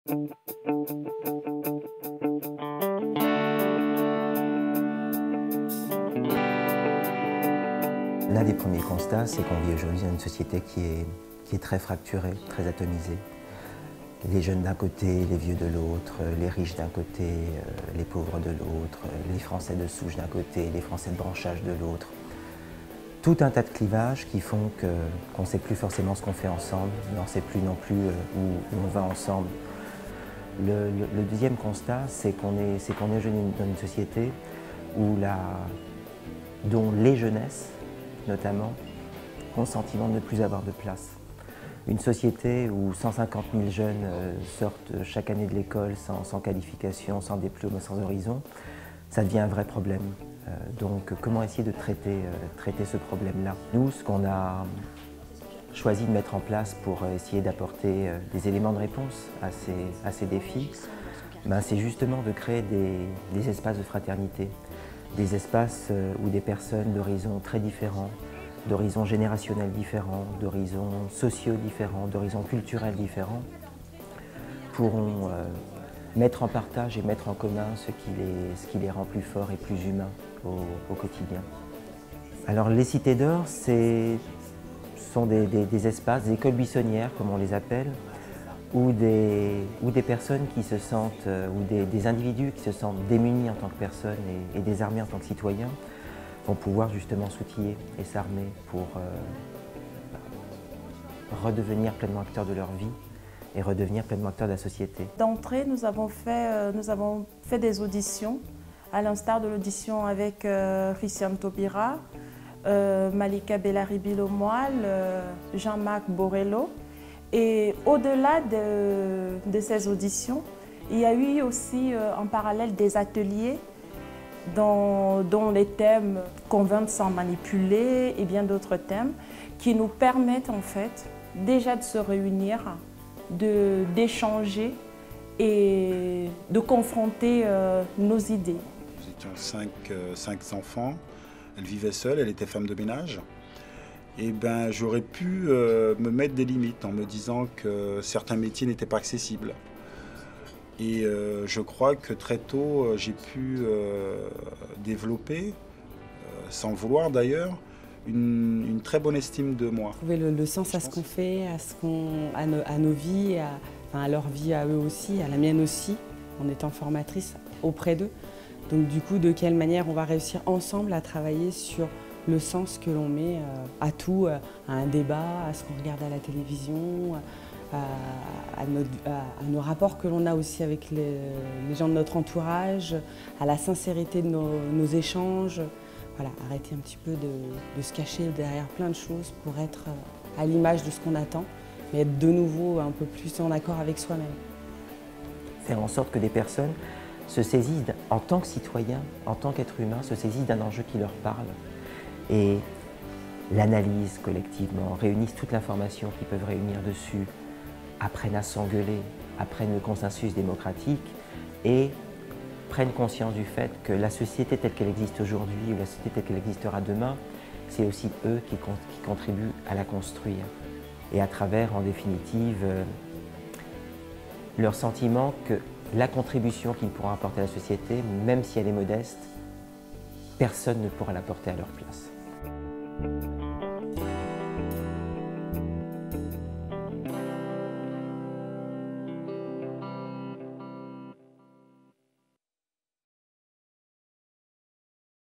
L'un des premiers constats, c'est qu'on vit aujourd'hui dans une société qui est très fracturée, très atomisée. Les jeunes d'un côté, les vieux de l'autre, les riches d'un côté, les pauvres de l'autre, les Français de souche d'un côté, les Français de branchage de l'autre. Tout un tas de clivages qui font qu'on ne sait plus forcément ce qu'on fait ensemble, on ne sait plus non plus où on va ensemble. Le deuxième constat, c'est qu'on est dans une société dont les jeunesses, notamment, ont le sentiment de ne plus avoir de place. Une société où 150 000 jeunes sortent chaque année de l'école sans qualification, sans diplôme, sans horizon, ça devient un vrai problème. Donc comment essayer de traiter ce problème-là? Nous, ce qu'on a choisi de mettre en place pour essayer d'apporter des éléments de réponse à ces défis, c'est justement de créer des espaces de fraternité, des espaces où des personnes d'horizons très différents, d'horizons générationnels différents, d'horizons sociaux différents, d'horizons culturels différents, pourront mettre en partage et mettre en commun ce qui les rend plus forts et plus humains au quotidien. Alors les cités d'or, ce sont des espaces, des écoles buissonnières comme on les appelle, où des personnes qui se sentent, ou des individus qui se sentent démunis en tant que personnes et désarmés en tant que citoyens, vont pouvoir justement s'outiller et s'armer pour redevenir pleinement acteurs de leur vie et redevenir pleinement acteurs de la société. D'entrée, nous avons fait des auditions, à l'instar de l'audition avec Christiane Taubira, Malika Bellaribi-Lemoyle, Jean-Marc Borrello. Et au-delà de ces auditions, il y a eu aussi en parallèle des ateliers dont les thèmes convaincre sans manipuler et bien d'autres thèmes qui nous permettent en fait déjà de se réunir, d'échanger et de confronter nos idées. Nous étions cinq enfants, elle vivait seule, elle était femme de ménage. Et j'aurais pu me mettre des limites en me disant que certains métiers n'étaient pas accessibles. Et je crois que très tôt, j'ai pu développer, sans le vouloir d'ailleurs, une très bonne estime de moi. Trouver le sens à ce qu'on fait, à nos vies, à leur vie à eux aussi, à la mienne aussi, en étant formatrice auprès d'eux. Donc du coup, de quelle manière on va réussir ensemble à travailler sur le sens que l'on met à tout, à un débat, à ce qu'on regarde à la télévision, à nos rapports que l'on a aussi avec les gens de notre entourage, à la sincérité de nos échanges. Voilà, arrêter un petit peu de se cacher derrière plein de choses pour être à l'image de ce qu'on attend, mais être de nouveau un peu plus en accord avec soi-même. Faire en sorte que des personnes se saisissent, en tant que citoyens, en tant qu'êtres humains, se saisissent d'un enjeu qui leur parle et l'analyse collectivement, réunissent toute l'information qu'ils peuvent réunir dessus, apprennent à s'engueuler, apprennent le consensus démocratique et prennent conscience du fait que la société telle qu'elle existe aujourd'hui ou la société telle qu'elle existera demain, c'est aussi eux qui contribuent à la construire. Et à travers, en définitive, leur sentiment que la contribution qu'ils pourront apporter à la société, même si elle est modeste, personne ne pourra l'apporter à leur place.